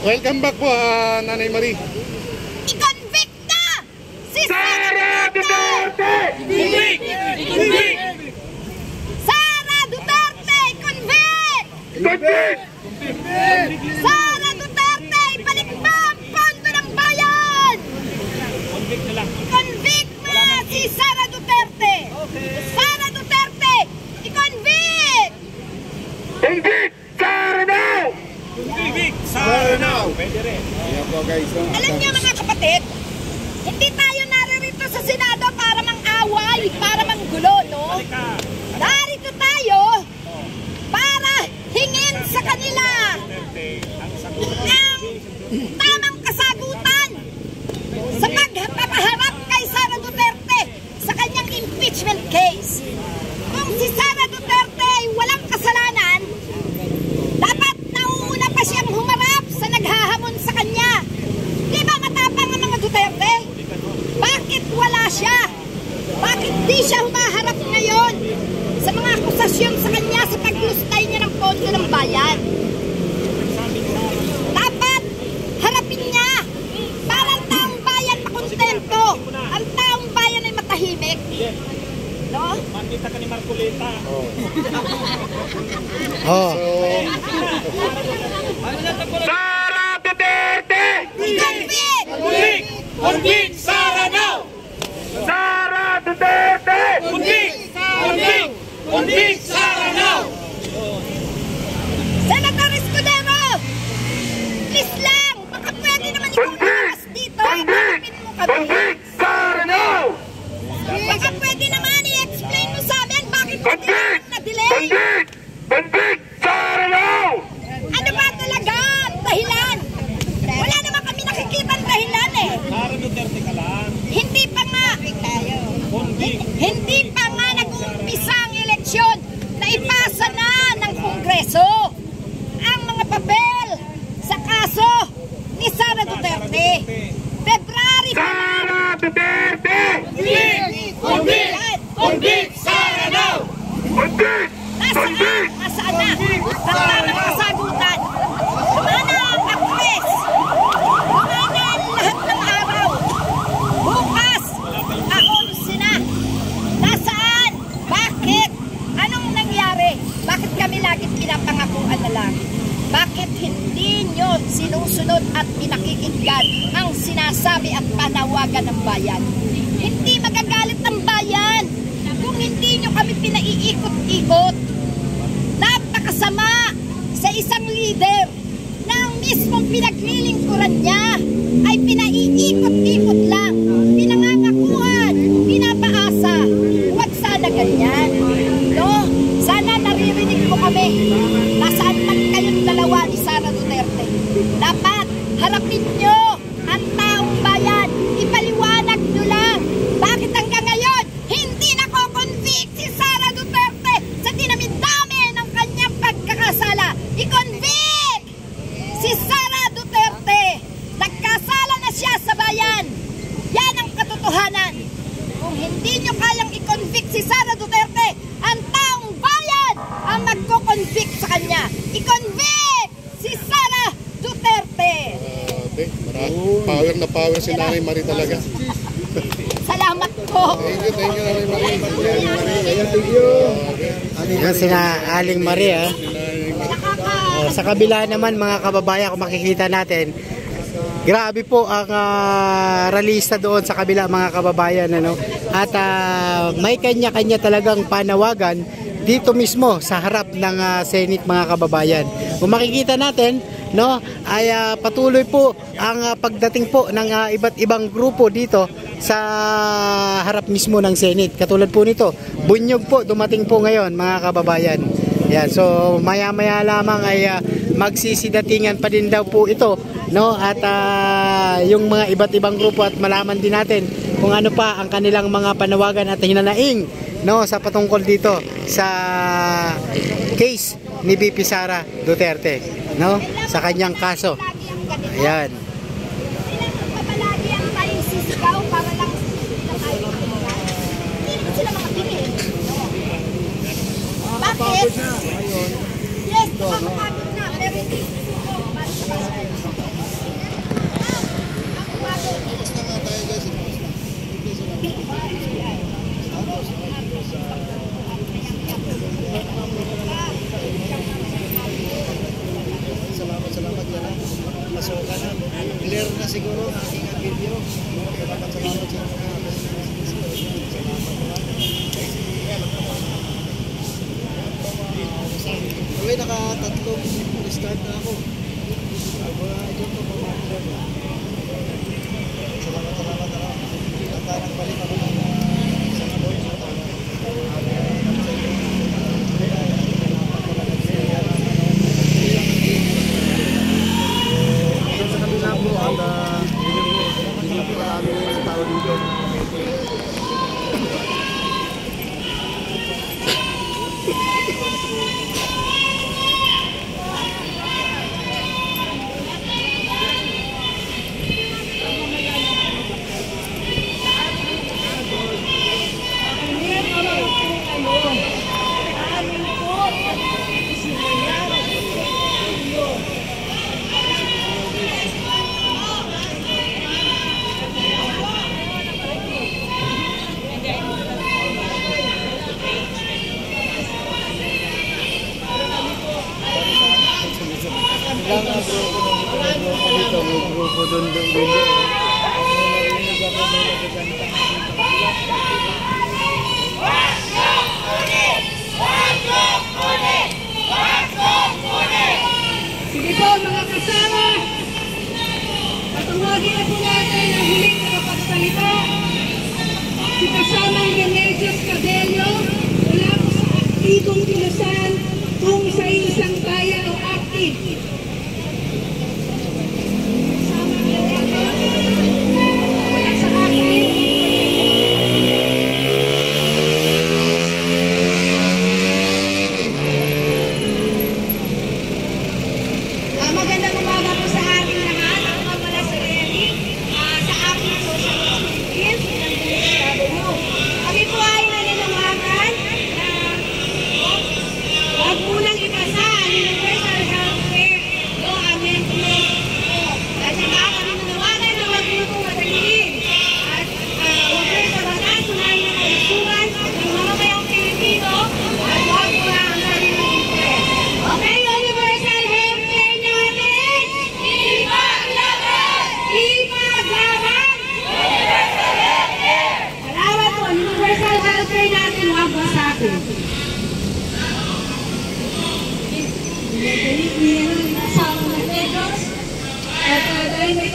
Welcome back po, Nanay Marie. I-convict na si Sara Duterte! I-convict! I-convict! Sara Duterte, i-convict! I-convict! Sara Duterte, ibalik mo ang pondo ng bayan! Convict na lang. Convict na si Sara Duterte! Sara Duterte, i-convict! Convict! Sara now! Convict! Sara now! Pwede rin. Ayan po guys. Alam niyo mga kapatid, hindi tayo naririto sa Senado para mang-away, para manggulo, no? Narito tayo para hingin sa kanila ang tamang kasagutan sa pagpapaharap kay Sara Duterte sa kanyang impeachment case. Kung si Sara Duterte ay walang kasalanan, dapat nauuna pa siyang humarap sa naghahamon sa kanya. Di ba matapang ang mga Duterte? Bakit wala siya? Bakit di siya humaharap ngayon sa mga akusasyon sa kanya sa paglustay niya ng pondo ng bayan? Dapat harapin niya para ang taong bayan makontento. Ang taong bayan ay matahimik. No? Mandita ka ni Marcoleta. Sara Duterte! Convict! Convict! Convict! Sara now! Sara Duterte! Convict! Convict! Convict! Sara now! Senator Escudero! Please lang! Baka pwede naman ikaw lumabas dito. Harapin mo kami. Convict! Sara now! Baka pwede naman i-explain mo sa amin bakit hindi na-delay. Convict! Convict! Sara now! Ano ba talaga ang dahilan? Wala naman kami nakikita ang dahilan eh. Sara Duterte ka lang. Hindi pa nga. Hindi pa nga nag-uumpisa ang eleksyon na ipasa na ng Kongreso ang mga papel sa kaso ni Sara Duterte. February pa na. Sara Duterte! Convict! Convict! Convict! Sara now! Convict! Convict! Nasaan na? Ang tamang kasagutan. Lumana ang aktres. Lumana ang lahat ng araw. Bukas, ka-11 na. Nasaan? Bakit? Anong nangyari? Bakit kami laging pinapangakuan na lang? Bakit hindi nyo sinusunod at pinakikinggan ang sinasabi at panawagan ng bayan? Hindi magagalit ng bayan kung hindi nyo kami pinaiikot-ikot. Napakasama sa isang leader na ang mismong pinaglilingkuran niya ay pinaiikot-ikot lang, pinangangakuan, pinapaasa. Huwag sana ganyan. No? Sana naririnig mo kami. Nasaan man kayong dalawa ni Sara Duterte? Dapat harapin nyo ang taong bayan. Ipaliwanag nyo lang. Bakit hanggang ngayon hindi nako-convict si Sara Duterte sa dinami-dami ng kanyang pagkakasala? I-convict si Sara Duterte. Nagkasala na siya sa bayan. Yan ang katotohanan. Kung hindi nyo kayang i-convict si Sara Duterte, ang taong bayan ang magko-convict sa kanya. I-convict si Sara Duterte. Power na power si Nanay Marie talaga. Salamat po. Thank you Nanay Marie. Yan sina Aling Marie. Sa kabila naman mga kababayan, kung makikita natin, grabe po ang ralista doon sa kabila mga kababayan, ano? At may kanya-kanya talagang panawagan dito mismo sa harap ng Senate mga kababayan. Kung makikita natin, no, ay patuloy po ang pagdating po ng iba't ibang grupo dito sa harap mismo ng Senate. Katulad po nito, Bunyog po dumating po ngayon mga kababayan. Yan, so maya-maya lamang ay magsisidatingan pa din daw po ito, no? At yung mga iba't ibang grupo, at malaman din natin kung ano pa ang kanilang mga panawagan at hinanaing, no, sa patungkol dito sa case ni VP Sara Duterte, no, sa kanyang kaso. Ayan. Papalagi ang tayong sisigaw para lang tayo. Hindi naman sila mga tingin. Bakit? Yes, napakapagod na. Pero hindi. napapasukan na. Clear na siguro ang aking video. Salamat sa mga Uy, naka-tatlong start na ako. Mga idol ko, mga idol ko. Salamat. At parang balik ako ng isang aboy sa tawa. Sa kabila po at hindi po marami ng tao dito. Ilang grupo dito, may grupo doon. Narinig ako may nagaganda. Sige po mga kasama, patungwagin na po natin ang huling nakapagsalita. Si kasamang Remedios Cabello mula po sa aktibong Pinusan kung sa isang bayan o active. Sa akin, magandang umaga po sa ating lahat. Ako nga pala si Lenny sa aking social skills ng DSW. Kami po ay nananawagan na huwag munang ipasa ang universal healthcare o amendment po. At saka kami nanawagan na huwag mo itong matagilin. At huwag mo ito batas, unahin na kalusugan ng mga mayang Pilipino at huwag mo na ang sariling interest. Okay, universal healthcare natin! Ipaglaban! Ipaglaban! Universal healthcare! Salamat po, universal healthcare natin, huwag basagin. Sa mga Legos, at dahil may